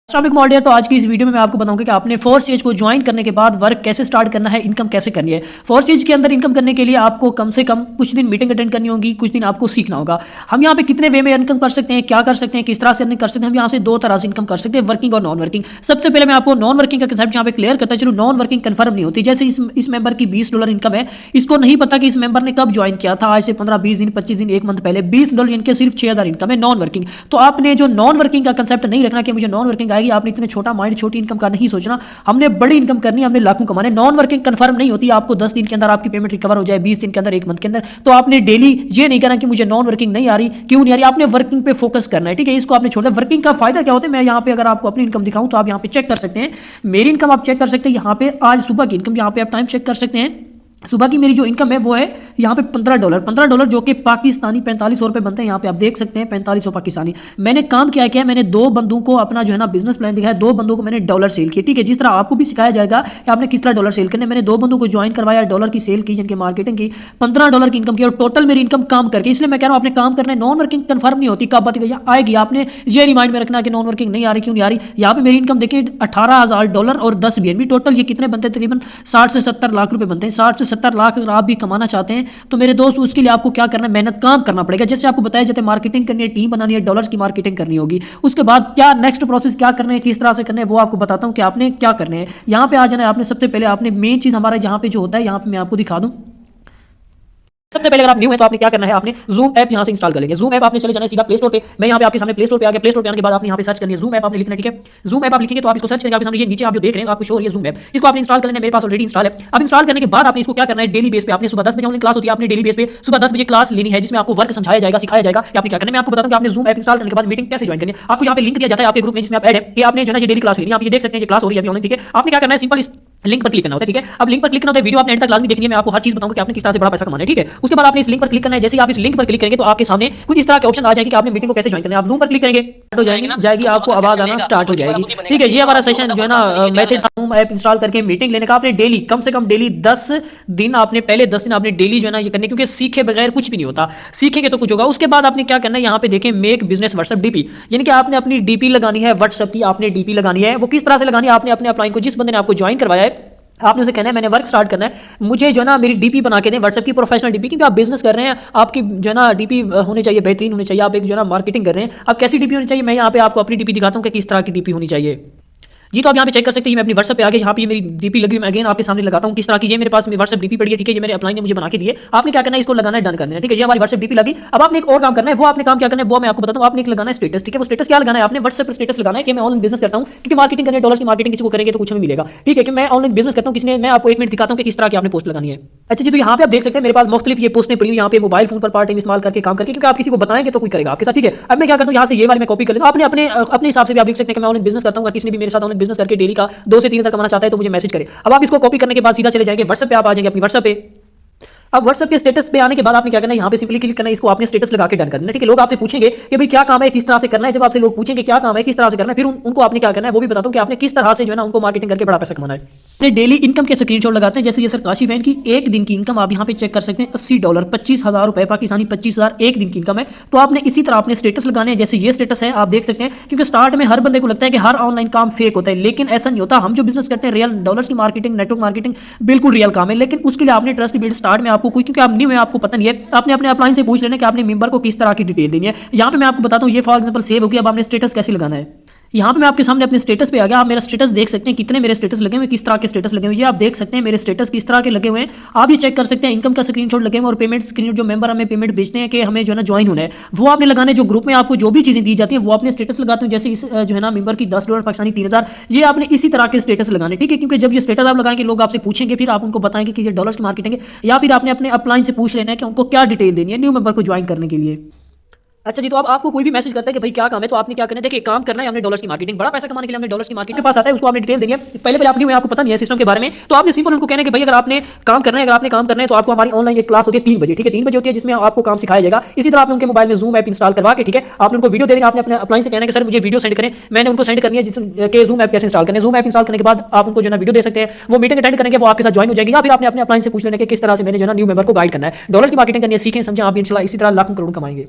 Model तो आज की इस वीडियो में मैं आपको बताऊंगा कि आपने फोर्स एज को ज्वाइन करने के बाद वर्क कैसे स्टार्ट करना है, इनकम कैसे करनी है। फोर्स एज के अंदर इनकम करने के लिए आपको कम से कम कुछ दिन मीटिंग अटेंड करनी होगी, कुछ दिन आपको सीखना होगा। हम यहाँ पे कितने वे में इनकम कर सकते हैं, क्या कर सकते हैं, किस तरह से अर्निंग कर सकते हैं। हम यहाँ से दो तरह से इनकम कर सकते हैं, वर्किंग और नॉन वर्किंग। सबसे पहले मैं आपको नॉन वर्किंग का कंसेप्ट यहाँ पे क्लियर करता चलूँ। नॉन वर्किंग कंफर्म नहीं होती। जैसे इस मेंबर की $20 इनकम है, इसको नहीं पता कि इस मेंबर ने कब ज्वाइन किया था, आज से 15-20 दिन 25 दिन 1 मंथ पहले। $20 इनके सिर्फ 6000 इनकम है नॉन वर्किंग। तो आपने जो नॉन वर्किंग का कंसेप्ट नहीं रखना कि मुझे नॉन वर्किंग आएगी। आपने इतने छोटा माइंड, छोटी इनकम का नहीं सोचना। हमने बड़ी इनकम करनी है, हमने लाखों कमाने। नॉन वर्किंग कंफर्म नहीं होती। आपको 10 दिन के अंदर आपकी पेमेंट रिकवर हो जाए, 20 दिन के अंदर, 1 मंथ के अंदर। तो आपने डेली ये नहीं करना कि मुझे नॉन वर्किंग नहीं आ रही, क्यों नहीं आ रही। आपने वर्किंग पे फोकस करना है, ठीक है। इसको आपने छोड़ा। वर्किंग का फायदा क्या होता है, मैं यहाँ पे अगर आपको अपनी इनकम दिखाऊं तो आप यहाँ पे चेक कर सकते हैं। मेरी इनकम आप चेक कर सकते हैं। यहाँ पे आज सुबह की इनकम, यहाँ पे आप टाइम चेक कर सकते हैं। सुबह की मेरी जो इनकम है वो है यहाँ पे $15, जो कि पाकिस्तानी 4500 रुपये बनते हैं। यहाँ पे आप देख सकते हैं 4500 पाकिस्तानी। मैंने काम क्या किया, मैंने 2 बंदों को अपना जो है ना बिजनेस प्लान दिखाया। 2 बंदों को मैंने डॉलर सेल किया, ठीक है। जिस तरह आपको भी सिखाया जाएगा कि आपने किस तरह डॉलर सेल करने। मैंने 2 बंदों को ज्वाइन करवाया, डॉलर की सेल की, जिनकी मार्केटिंग की, $15 की इनकम की, और टोटल मेरी इनकम काम करके। इसलिए मैं कह रहा हूँ आपने काम करना है। नॉन वर्किंग कंफर्म नहीं होती, कब बात आएगी। आपने ये रिमाइंड में रखना कि नॉन वर्किंग नहीं आ रही, क्यों नहीं आ रही। यहाँ पे मेरी इनकम देखिए $18,000 और 10 BNB। टोटल ये कितने बनते हैं, तकरीबन 60 से 70 लाख रुपए बनते हैं। 60 से 70 लाख अगर आप भी कमाना चाहते हैं तो मेरे दोस्त, उसके लिए आपको क्या करना है, मेहनत काम करना पड़ेगा। जैसे आपको बताया जाता है, मार्केटिंग करनी है, टीम बनानी है, डॉलर्स की मार्केटिंग करनी होगी। उसके बाद क्या नेक्स्ट प्रोसेस क्या करना है, किस तरह से करना है, वो आपको बताता हूं कि आपने क्या करना है। यहां पे आ जाना है आपने। सबसे पहले आपने मेन चीज हमारा यहां पे जो होता है, यहां पे मैं आपको दिखा दूं। सबसे पहले अगर आप न्यू है तो आपने क्या करना है, आपने Zoom ऐप यहां से इंस्टॉल कर लेंगे। Zoom ऐप आपने चले जाना है सीधा प्ले स्टोर पे। मैं यहां पे आपके सामने प्ले स्टोर पे आ गया। प्ले स्टोर पे आने के बाद आपने यहां पे सर्च करनी है Zoom ऐप, आपने लिखना है, ठीक है। Zoom ऐप आप लिखेंगे तो आप इसको सर्च करेंगे, आपके सामने ये नीचे आप जो देख रहे हैं आपको शो हो रही है Zoom ऐप। इसको आपने इंस्टॉल कर लेना है। मेरे पास ऑलरेडी इंस्टॉल है। अब इंस्टॉल करने के बाद आपने इसको क्या करना है, डेली बेस पे आपने सुबह 10 बजे ऑनलाइन क्लास होती है, आपने डेली बेस पे सुबह 10 बजे क्लास लेनी है, जिसमें आपको वर्क समझाया जाएगा, सिखाया जाएगा कि आपने क्या करना है। मैं आपको बताता हूं कि आपने Zoom ऐप इंस्टॉल करने के बाद मीटिंग कैसे ज्वाइन करनी है। आपको यहां पे लिंक दिया जाता है आपके ग्रुप में, जिसमें आप ऐड है कि आपने जो है ना ये डेली क्लास लेनी है। आप ये देख सकते हैं ये क्लास हो रही है अभी ऑनलाइन, ठीक है। आपने क्या करना है, सिंपल इस लिंक पर क्लिक करना होता है, ठीक है। अब लिंक पर क्लिक करना होता है, वीडियो आपने एंड तक लाजमी देखनी है। मैं आपको हर चीज बताऊंगा कि आपने किस तरह से बड़ा पैसा कमाना है, ठीक है। उसके बाद आपने इस लिंक पर क्लिक करना है। जैसे ही आप इस लिंक पर क्लिक करेंगे तो आपके सामने कुछ इस तरह के ऑप्शन आ जाएंगे कि आपने मीटिंग को कैसे ज्वाइन करना है। आप Zoom पर क्लिक करेंगे, स्टार्ट हो जाएगी, आपको आवाज आना स्टार्ट हो जाएगी, ठीक है। ये हमारा सेशन जो है ना मेथड Zoom ऐप इंस्टॉल करके मीटिंग लेने का। आपने डेली कम से कम डेली 10 दिन, आपने पहले 10 दिन आपने डेली जो है ना ये करने, क्योंकि सीखे बगैर कुछ भी नहीं होता। सीखेंगे तो कुछ होगा। उसके बाद आपने क्या करना है, यहाँ पे देखें मेक बिजनेस व्हाट्सएप डीपी, यानी कि आपने अपनी डीपी लगानी है व्हाट्सएप की। आपने डीपी लगानी है, वो किस तरह से लगानी है, आपने अपने अपलाइन को, जिस बंदे ने आपको ज्वाइन करवाया है, आपने उसे कहना है मैंने वर्क स्टार्ट करना है, मुझे जो है ना मेरी डीपी बना के दें, व्हाट्सएप की प्रोफेशनल डीपी। क्योंकि आप बिजनेस कर रहे हैं, आपकी जो है ना डीपी होनी चाहिए, बेहतरीन होनी चाहिए। आप एक जो है ना मार्केटिंग कर रहे हैं, अब कैसी डीपी होनी चाहिए, मैं यहाँ पे आपको अपनी डीपी दिखाता हूँ कि किस तरह की डीपी होनी चाहिए जी। तो आप यहाँ पे चेक कर सकते हैं, मैं अपनी व्हाट्सएप पे आ गया, यहाँ पे ये मेरी डीपी लगी हुई। मैं अगेन आपके सामने लगाता हूँ किस तरह की। ये मेरे पास व्हाट्सएप डीपी पड़ी है, ठीक है। ये मेरे अपलाइन ने मुझे बना के दिए। आपने क्या करना है, इसको लगाना है, डन करना है, ठीक है। ये हमारी व्हाट्सएप डीपी लगी। अब आपने एक और काम करना है। वो आपने काम क्या करना है वो मैं आपको बताता हूँ। आपने एक लगाना है स्टेटस, ठीक है। वो स्टेटस क्या लगाना है, आपने व्हाट्सएप पर स्टेटस लगाना है कि मैं ऑनलाइन बिजनेस करता हूँ। क्योंकि मार्केटिंग करने, डॉलर्स की मार्केटिंग किसी को करेंगे तो कुछ भी मिलेगा, ठीक है। कि मैं ऑनलाइन बिजनेस करता हूँ किसी ने, मैं आपको 1 मिनट दिखाता हूँ कि किस तरह की आपने पोस्ट लगानी है। अच्छा जी, तो यहाँ पे आप देख सकते हैं मेरे पास मुख्तलिफ ये पोस्टें पड़ी हुई, यहाँ पे मोबाइल फोन पर पार्ट टाइम इस्तेमाल करके काम करके, क्योंकि आप किसी को बताएंगे तो कोई करेगा आपके साथ, ठीक है। अब मैं क्या करता हूँ, यहाँ से ये वाली मैं कॉपी कर लेता हूँ। आपने अपने हिसाब से भी आप देख सकते हैं कि मैं ऑनलाइन बिजनेस करता हूँ। किसी ने भी मेरे साथ ऑनलाइन बिजनेस करके डेली का 2 से 3 हज़ार कमाना चाहता है तो मुझे मैसेज करे। अब आप इसको कॉपी करने के बाद सीधा चले जाएंगे व्हाट्सएप पे, आप आ जाएंगे अपनी व्हाट्सएप पे। अब व्हाट्सएप के स्टेटस पे आने के बाद आपने क्या करना है, यहाँ पे सिंपली क्लिक करना है, इसको आपने स्टेटस लगा के डन करना है, ठीक है। लोग आपसे पूछेंगे कि भाई क्या काम है, किस तरह से करना है। जब आपसे लोग पूछेंगे क्या काम है, किस तरह से करना है, फिर उनको आपने क्या करना है वो भी बताता हूँ कि आपने किस तरह से जो है ना उनको मार्केटिंग करके बड़ा पैसा कमाना है। अपने डेली इनकम के स्क्रीनशॉट लगाते हैं। जैसे ये सर काशी वैन की 1 दिन की इनकम आप यहाँ पे चेक कर सकते हैं, $80, 25,000 रुपए पाकिस्तानी, 25,000 1 दिन की इनकम है। तो आपने इसी तरह अपने स्टेटस लगाने हैं। जैसे ये स्टेटस है, आप देख सकते हैं। क्योंकि स्टार्ट में हर बंदे को लगता है कि हर ऑनलाइन काम फेक होता है, लेकिन ऐसा नहीं होता। हम जो बिजनेस करते हैं रियल डॉलर्स की मार्केटिंग, नेटवर्क मार्केटिंग बिल्कुल रियल काम है। लेकिन उसके लिए आपने ट्रस्ट बिल्ड स्टार्ट में आपको क्योंकि आप न्यू है, आपको पता नहीं है, आपने अपने अपलाइन से पूछ लेना कि आपने मेंबर को किस तरह की डिटेल देनी है। यहाँ पे मैं आपको बताता हूँ, ये फॉर एग्जांपल सेव हो गया। अब आपने स्टेटस कैसे लगाना है, यहाँ पे मैं आपके सामने अपने स्टेटस पे आ गया। आप मेरा स्टेटस देख सकते हैं, कितने मेरे स्टेटस लगे हुए, किस तरह के स्टेटस लगे हुए, ये आप देख सकते हैं मेरे स्टेटस किस तरह के लगे हुए हैं। आप ये चेक कर सकते हैं, इनकम का स्क्रीनशॉट लगे हुए और पेमेंट स्क्रीनशॉट, जो मेंबर हमें पेमेंट भेजते हैं कि हमें जो है ना ज्वाइन होना है, वो आपने लगाने। जो ग्रुप में आपको जो भी चीजें दी जाती है वो आपने स्टेटस लगाते हैं। जैसे इस जो है ना मेंबर की $10 पाकिस्तानी 3,000, ये आपने इसी तरह के स्टेटस लगाने, ठीक है। क्योंकि जब ये स्टेटस आप लगाएंगे लोग आपसे पूछेंगे, फिर आप उनको बताएंगे कि ये डॉलर्स की मार्केटिंग है, या फिर आपने अपने अपलाइन से पूछ लेना है कि उनको क्या डिटेल देनी है न्यू मेंबर को ज्वाइन करने के लिए। अच्छा जी, तो अब आपको कोई भी मैसेज करता है कि भाई क्या काम है, तो आपने क्या करना है, देखिए काम करना है, हमने डॉलर्स की मार्केटिंग, बड़ा पैसा कमाने के लिए हमने डॉलर्स की मार्केट के पास आता है, उसको आपने डिटेल देनी है। पहले आप नहीं हुए, आपको पता नहीं है सिस्टम के बारे में, तो आपने सिंपल उनको कहना है कि भाई अगर आपने काम करना है, अगर आपने काम करना है तो आपको हमारी ऑनलाइन एक क्लास होती है 3 बजे, ठीक है। 3 बजे होती है, जिसमें आपको काम सिखाया जाएगा। इसी तरह आपने उनके मोबाइल में Zoom ऐप इंस्टॉल करवा के, ठीक है, आपने उनको वीडियो दे देंगे। आपने अपने अपलाइन से कहना है कि सर मुझे वीडियो सेंड करें, मैंने उनको सेंड करनी है जिसके Zoom ऐप कैसे इंस्टॉल करें। Zoom ऐप इंस्टॉल करने के बाद आप उनको जो है वीडियो दे सकते हैं, वो मीटिंग अटेंड करेंगे, वो आपके साथ ज्वाइन हो जाएगी। या फिर आपने अपने अपलाइन से पूछ लेना कि किस तरह से मैंने जो है न्यू मेंबर को गाइड करना है। डॉलर्स की मार्केटिंग करनी है, सीखें समझें, आप भी इंशाल्लाह इसी तरह लाखों करोड़ कमाएंगे।